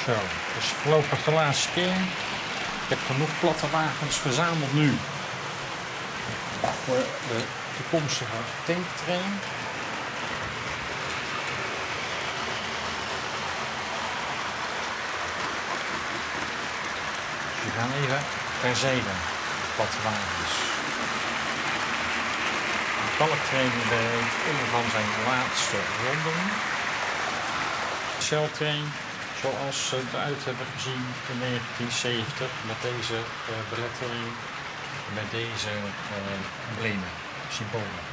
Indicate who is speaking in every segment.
Speaker 1: Zo, dat is voorlopig de laatste keer. Ik heb genoeg platte wagens verzameld nu. Voor de toekomstige tanktrain. Dus we gaan even verzelen. Platte wagens. De kalktrain bereidt een van zijn laatste ronden. Shell train, zoals ze eruit hebben gezien in 1970, met deze belettering, met deze emblemen, symbolen.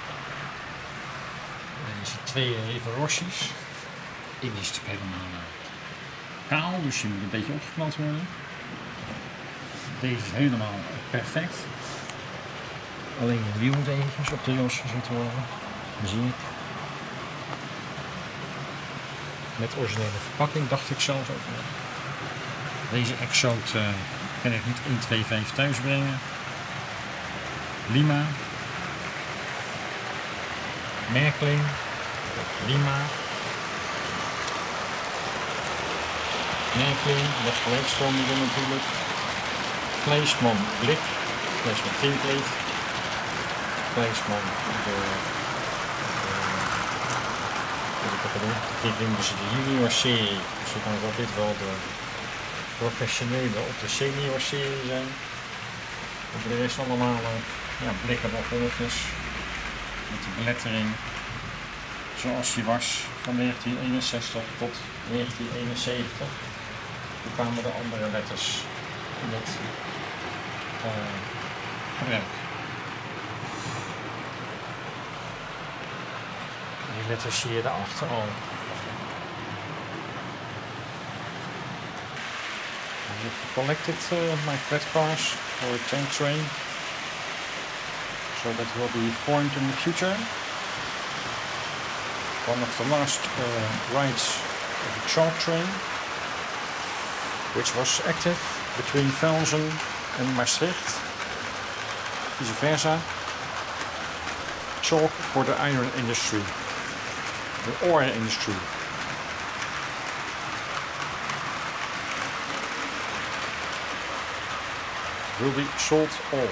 Speaker 1: Je ziet twee even Roshis. Eén is natuurlijk helemaal kaal, dus die moet een beetje opgeknald worden. Deze is helemaal perfect. Alleen de wiel moet eventjes op de Ros gezet worden. Dat zie ik. Met originele verpakking, dacht ik zelf ook. Deze Exoot kan ik niet 1, 2, 5 thuis brengen. Lima. Merkling. Lima. Merkling, dat is gelijkstroommiddel natuurlijk. Vleesman blik. Vleesman tinplate. Vleesman dit noemen ze de junior serie, dus dan zal dit wel de professionele of de senior serie zijn. En voor de rest allemaal blikken balkonnetjes met de belettering zoals die was van 1961 tot 1971. Toen kwamen de andere letters in het gebruik. Die letters zie je daarachter al. I've collected my flat cars for a tank train, so that will be formed in the future. One of the last rides of the chalk train, which was active between Velzen and Maastricht, vice versa. Chalk for the iron industry. The ore industry. Will be sold all.